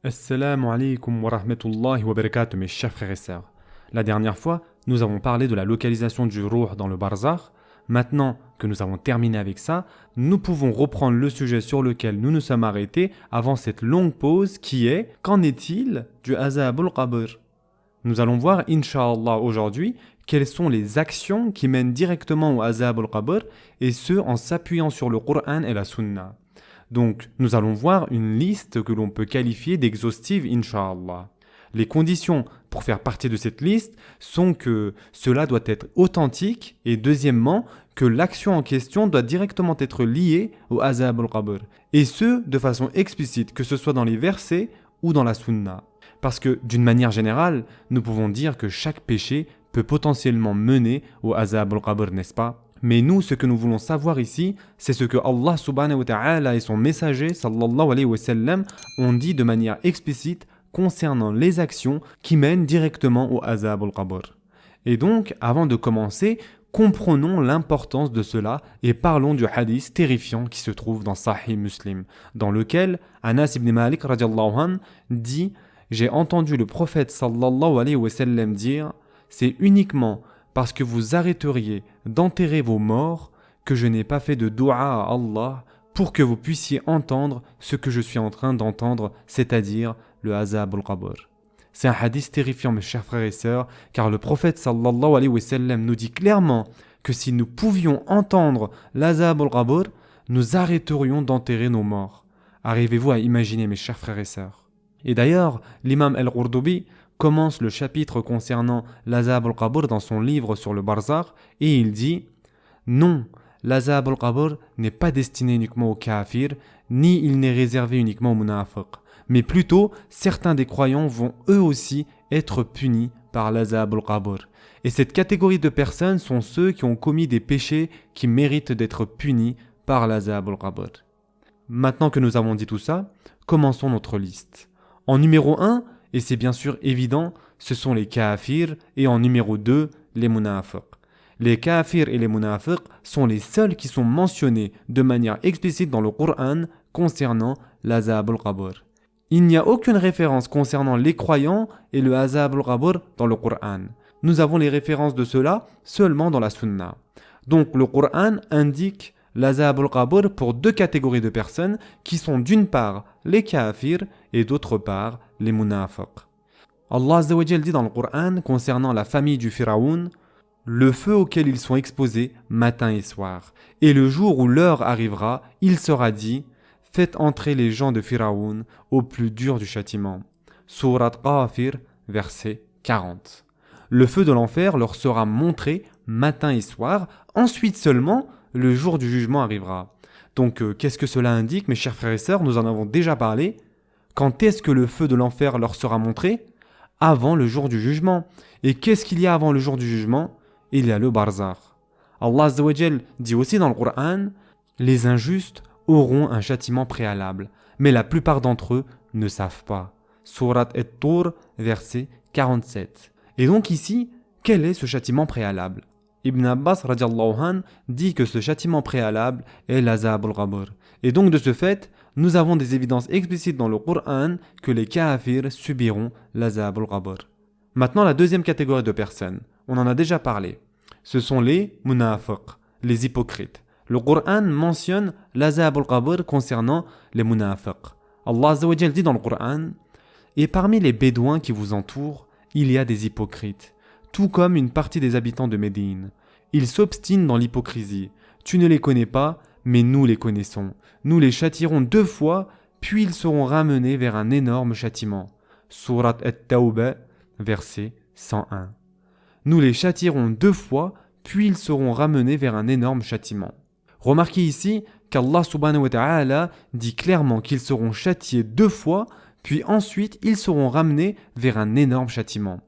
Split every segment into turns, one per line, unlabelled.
Assalamu alaikum wa rahmatullahi wa barakatuh, mes chers frères et sœurs. La dernière fois, nous avons parlé de la localisation du Ruh dans le Barzakh. Maintenant que nous avons terminé avec ça, nous pouvons reprendre le sujet sur lequel nous nous sommes arrêtés avant cette longue pause qui est qu'en est-il du Azab al-Qabr? Nous allons voir, Inch'Allah, aujourd'hui, quelles sont les actions qui mènent directement au Azab al-Qabr et ce en s'appuyant sur le Coran et la Sunna. Donc, nous allons voir une liste que l'on peut qualifier d'exhaustive, Inch'Allah. Les conditions pour faire partie de cette liste sont que cela doit être authentique et deuxièmement, que l'action en question doit directement être liée au Azab al-Qabr. Et ce, de façon explicite, que ce soit dans les versets ou dans la Sunna. Parce que, d'une manière générale, nous pouvons dire que chaque péché peut potentiellement mener au Azab al-Qabr, n'est-ce pas? Mais nous, ce que nous voulons savoir ici, c'est ce que Allah subhanahu wa ta'ala et son messager sallallahu alayhi wa sallam ont dit de manière explicite concernant les actions qui mènent directement au Azab al-Qabr. Et donc, avant de commencer, comprenons l'importance de cela et parlons du hadith terrifiant qui se trouve dans Sahih Muslim, dans lequel Anas ibn Malik radiallahu anhu dit « J'ai entendu le prophète sallallahu alayhi wa sallam dire « C'est uniquement parce que vous arrêteriez d'enterrer vos morts que je n'ai pas fait de dua à Allah pour que vous puissiez entendre ce que je suis en train d'entendre, c'est-à-dire le Azab al-Qabr. » C'est un hadith terrifiant, mes chers frères et sœurs, car le prophète sallallahu alayhi wa sallam nous dit clairement que si nous pouvions entendre l'Azab al-Qabr, nous arrêterions d'enterrer nos morts. Arrivez-vous à imaginer, mes chers frères et sœurs? Et d'ailleurs, l'imam al-Qurtubi commence le chapitre concernant l'Azab al-Qabr dans son livre sur le Barzakh et il dit « Non, l'Azab al-Qabr n'est pas destiné uniquement aux kafirs, ni il n'est réservé uniquement aux munafiq, mais plutôt certains des croyants vont eux aussi être punis par l'Azab al-Qabr. Et cette catégorie de personnes sont ceux qui ont commis des péchés qui méritent d'être punis par l'Azab al-Qabr. » Maintenant que nous avons dit tout ça, commençons notre liste. En numéro 1, et c'est bien sûr évident, ce sont les kafirs et en numéro 2, les munafiq. Les kafirs et les munafiq sont les seuls qui sont mentionnés de manière explicite dans le Coran concernant l'Azab al-Qabr. Il n'y a aucune référence concernant les croyants et le Azab al-Qabr dans le Coran. Nous avons les références de cela seulement dans la Sunna. Donc le Coran indique l'Azab al-Qabr pour deux catégories de personnes qui sont d'une part les kafirs et d'autre part les munafiq. Allah Azza wa Jal dit dans le Coran concernant la famille du Pharaon « Le feu auquel ils sont exposés matin et soir, et le jour où l'heure arrivera, il sera dit « Faites entrer les gens de Pharaon au plus dur du châtiment. » Surat Ghafir, verset 40. Le feu de l'enfer leur sera montré matin et soir, ensuite seulement le jour du jugement arrivera. Donc qu'est-ce que cela indique, mes chers frères et sœurs? Nous en avons déjà parlé. Quand est-ce que le feu de l'enfer leur sera montré? Avant le jour du jugement. Et qu'est-ce qu'il y a avant le jour du jugement? Il y a le Barzakh. Allah Azza wa Jal dit aussi dans le Coran « Les injustes auront un châtiment préalable, mais la plupart d'entre eux ne savent pas. » Surat At-Tur, verset 47. Et donc ici, quel est ce châtiment préalable? Ibn Abbas radiallahu anhu dit que ce châtiment préalable est l'Azab al-Qabr. Et donc de ce fait, nous avons des évidences explicites dans le Coran que les kafirs subiront l'Azab al-Qabr. Maintenant la deuxième catégorie de personnes, on en a déjà parlé. Ce sont les munafiq, les hypocrites. Le Coran mentionne l'Azab al-Qabr concernant les munafiq. Allah Azza wa Jal dit dans le Coran « Et parmi les bédouins qui vous entourent, il y a des hypocrites, tout comme une partie des habitants de Médine. Ils s'obstinent dans l'hypocrisie. Tu ne les connais pas, mais nous les connaissons. Nous les châtierons 2 fois, puis ils seront ramenés vers un énorme châtiment. » Surat At-Tawbah, verset 101. Nous les châtierons 2 fois, puis ils seront ramenés vers un énorme châtiment. Remarquez ici qu'Allah subhanahu wa ta'ala dit clairement qu'ils seront châtiés 2 fois, puis ensuite ils seront ramenés vers un énorme châtiment.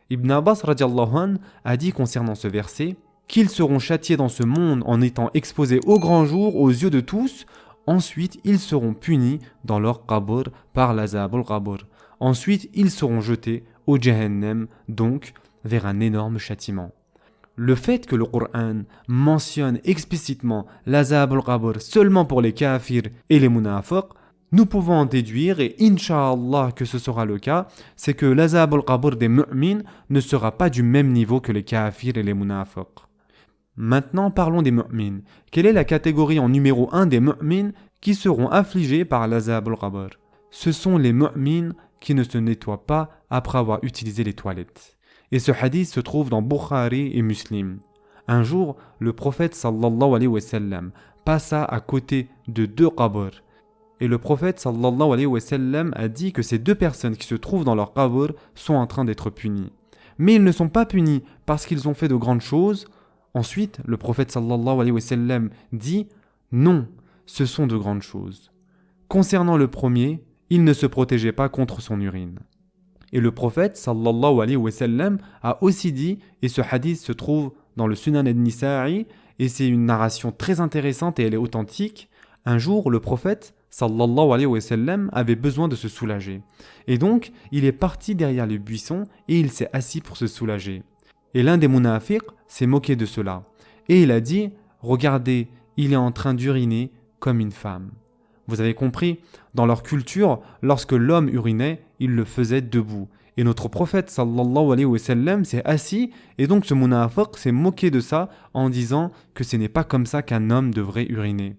Ibn Abbas radiallahu anhu a dit concernant ce verset qu'ils seront châtiés dans ce monde en étant exposés au grand jour aux yeux de tous, ensuite ils seront punis dans leur qabr par l'Azab al-Qabr. Ensuite ils seront jetés au Jahannam, donc vers un énorme châtiment. Le fait que le Coran mentionne explicitement l'Azab al-Qabr seulement pour les kafirs et les munafiq nous pouvons en déduire, et Inch'Allah que ce sera le cas, c'est que l'azab al-qabr des mu'min ne sera pas du même niveau que les kafirs et les munafiq. Maintenant parlons des mu'min. Quelle est la catégorie en numéro 1 des mu'min qui seront affligés par l'azab al-qabr? Ce sont les mu'min qui ne se nettoient pas après avoir utilisé les toilettes. Et ce hadith se trouve dans Bukhari et Muslim. Un jour, le prophète sallallahu alayhi wa sallam passa à côté de deux qabr. Et le prophète sallallahu alayhi wa sallam a dit que ces deux personnes qui se trouvent dans leur qabr sont en train d'être punies. Mais ils ne sont pas punis parce qu'ils ont fait de grandes choses. Ensuite, le prophète sallallahu alayhi wa sallam dit « Non, ce sont de grandes choses. » Concernant le premier, il ne se protégeait pas contre son urine. Et le prophète sallallahu alayhi wa sallam a aussi dit, et ce hadith se trouve dans le Sunan al-Nisa'i, et c'est une narration très intéressante et elle est authentique. Un jour, le prophète sallallahu alayhi wa sallam avait besoin de se soulager. Et donc, il est parti derrière les buissons et il s'est assis pour se soulager. Et l'un des munafiq s'est moqué de cela. Et il a dit « Regardez, il est en train d'uriner comme une femme. » Vous avez compris, dans leur culture, lorsque l'homme urinait, il le faisait debout. Et notre prophète sallallahu alayhi wa sallam s'est assis et donc ce munafiq s'est moqué de ça en disant que ce n'est pas comme ça qu'un homme devrait uriner.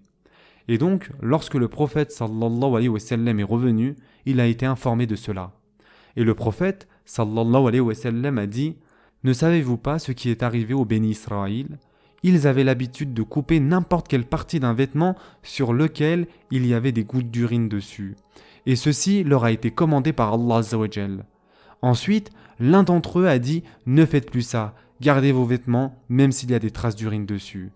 Et donc, lorsque le prophète sallallahu alayhi wa sallam est revenu, il a été informé de cela. Et le prophète sallallahu alayhi wa sallam a dit « Ne savez-vous pas ce qui est arrivé aux bénis Israël ? Ils avaient l'habitude de couper n'importe quelle partie d'un vêtement sur lequel il y avait des gouttes d'urine dessus. Et ceci leur a été commandé par Allah Azza wa Jal. Ensuite, l'un d'entre eux a dit « Ne faites plus ça, gardez vos vêtements même s'il y a des traces d'urine dessus. »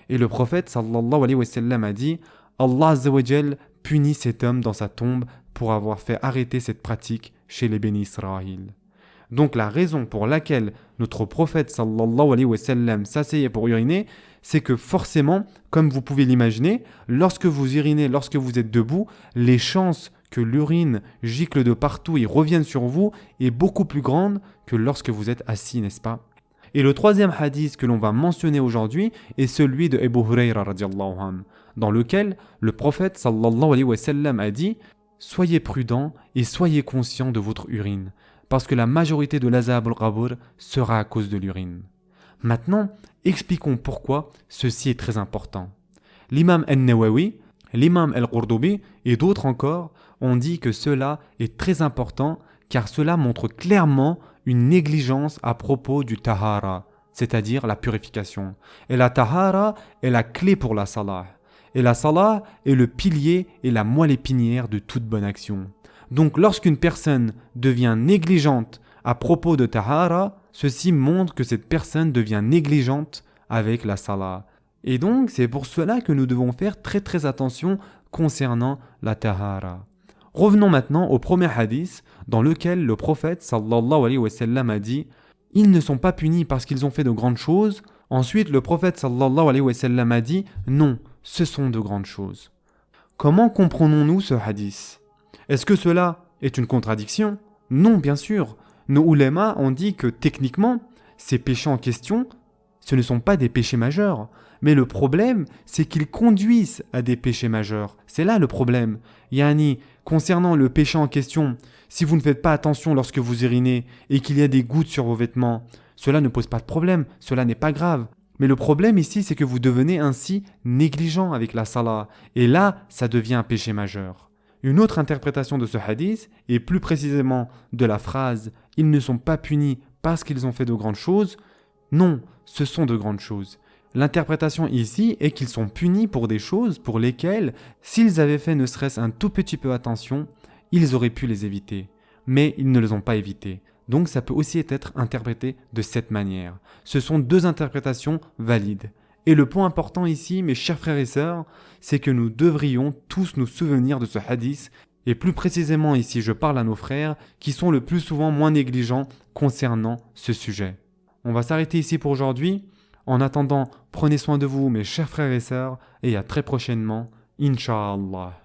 Et le prophète sallallahu alayhi wa sallam a dit « Allah Azza wa Jal punit cet homme dans sa tombe pour avoir fait arrêter cette pratique chez les bénis Israël. » Donc la raison pour laquelle notre prophète sallallahu alayhi wa sallam s'asseyait pour uriner, c'est que forcément, comme vous pouvez l'imaginer, lorsque vous urinez, lorsque vous êtes debout, les chances que l'urine gicle de partout et revienne sur vous est beaucoup plus grande que lorsque vous êtes assis, n'est-ce pas? Et le troisième hadith que l'on va mentionner aujourd'hui est celui de Abu Hurayra radiyallahu anhu, dans lequel le prophète sallallahu alayhi wa sallam a dit « Soyez prudents et soyez conscients de votre urine, parce que la majorité de l'azab al-qabr sera à cause de l'urine. » Maintenant, expliquons pourquoi ceci est très important. L'imam al-Nawawi, l'imam al-Qurtubi et d'autres encore ont dit que cela est très important car cela montre clairement une négligence à propos du tahara, c'est-à-dire la purification. Et la tahara est la clé pour la salah. Et la salah est le pilier et la moelle épinière de toute bonne action. Donc lorsqu'une personne devient négligente à propos de tahara, ceci montre que cette personne devient négligente avec la salah. Et donc c'est pour cela que nous devons faire très attention concernant la tahara. Revenons maintenant au premier hadith dans lequel le prophète sallallahu alayhi wa sallam a dit « Ils ne sont pas punis parce qu'ils ont fait de grandes choses. » Ensuite le prophète sallallahu alayhi wa sallam a dit « Non, ce sont de grandes choses. » Comment comprenons-nous ce hadith? Est-ce que cela est une contradiction? Non, bien sûr. Nos ulémas ont dit que techniquement, ces péchés en question, ce ne sont pas des péchés majeurs. Mais le problème, c'est qu'ils conduisent à des péchés majeurs. C'est là le problème. Yani, concernant le péché en question, si vous ne faites pas attention lorsque vous urinez et qu'il y a des gouttes sur vos vêtements, cela ne pose pas de problème, cela n'est pas grave. Mais le problème ici, c'est que vous devenez ainsi négligent avec la salah. Et là, ça devient un péché majeur. Une autre interprétation de ce hadith, et plus précisément de la phrase « Ils ne sont pas punis parce qu'ils ont fait de grandes choses », non, ce sont de grandes choses. L'interprétation ici est qu'ils sont punis pour des choses pour lesquelles, s'ils avaient fait ne serait-ce un tout petit peu attention, ils auraient pu les éviter. Mais ils ne les ont pas évités. Donc ça peut aussi être interprété de cette manière. Ce sont deux interprétations valides. Et le point important ici, mes chers frères et sœurs, c'est que nous devrions tous nous souvenir de ce hadith, et plus précisément ici je parle à nos frères qui sont le plus souvent moins négligents concernant ce sujet. On va s'arrêter ici pour aujourd'hui. En attendant, prenez soin de vous mes chers frères et sœurs, et à très prochainement, Inch'Allah.